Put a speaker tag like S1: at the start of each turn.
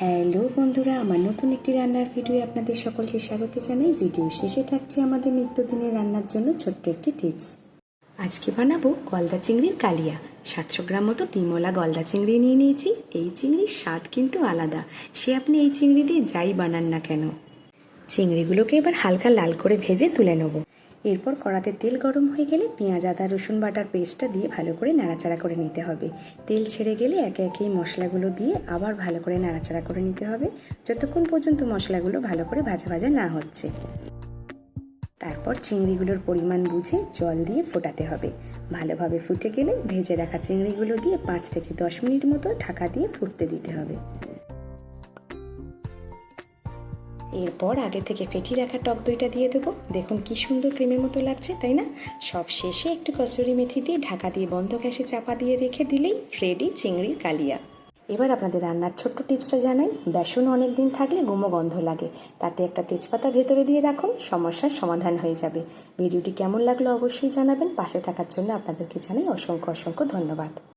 S1: Hello বন্ধুরা, আমার নতুন একটি রান্নার ভিডিও আপনাদের সকলকে স্বাগত জানাই। ভিডিও শেষে থাকছে আমাদের নিত্যদিনের রান্নার জন্য ছোট্ট একটি টিপস। আজকে বানাবো গলদা চিংড়ির কালিয়া। 700 গ্রাম মতো ডিমওয়ালা গলদা চিংড়ি নিয়ে নিয়েছি। এই চিংড়ির স্বাদ কিন্তু আলাদা, সে আপনি এই চিংড়ি দিয়ে যাই বানান না কেন। চিংড়িগুলোকে এবার হালকা লাল করে ভেজে তুলে নেব। এরপর কড়াতে তেল গরম হয়ে গেলে পেঁয়াজ আদা রসুন বাটার পেস্টটা দিয়ে ভালো করে নাড়াচাড়া করে নিতে হবে। তেল ছেড়ে গেলে একে একে এই মশলাগুলো দিয়ে আবার ভালো করে নাড়াচাড়া করে নিতে হবে, যতক্ষণ পর্যন্ত মশলাগুলো ভালো করে ভাজা ভাজা না হচ্ছে। তারপর চিংড়িগুলোর পরিমাণ বুঝে জল দিয়ে ফোটাতে হবে। ভালোভাবে ফুটে গেলে ভেজে রাখা চিংড়িগুলো দিয়ে 5 থেকে 10 মিনিট মতো ঢাকা দিয়ে ফুটতে দিতে হবে। এরপর আগে থেকে ফেটিয়ে রাখা টক দইটা দিয়ে দেবো। দেখুন কি সুন্দর ক্রিমের মতো লাগছে, তাই না? সব শেষে একটু কসুরি মেথি দিয়ে ঢাকা দিয়ে বন্ধ গ্যাসে চাপা দিয়ে রেখে দিলেই রেডি চিংড়ির কালিয়া। এবার আপনাদের রান্নার ছোট্ট টিপসটা জানাই। বেসন অনেক দিন থাকলে গুমো গন্ধ লাগে, তাতে একটা তেজপাতা ভেতরে দিয়ে রাখুন, সমস্যার সমাধান হয়ে যাবে। ভিডিওটি কেমন লাগলো অবশ্যই জানাবেন। পাশে থাকার জন্য আপনাদেরকে জানাই অসংখ্য অসংখ্য ধন্যবাদ।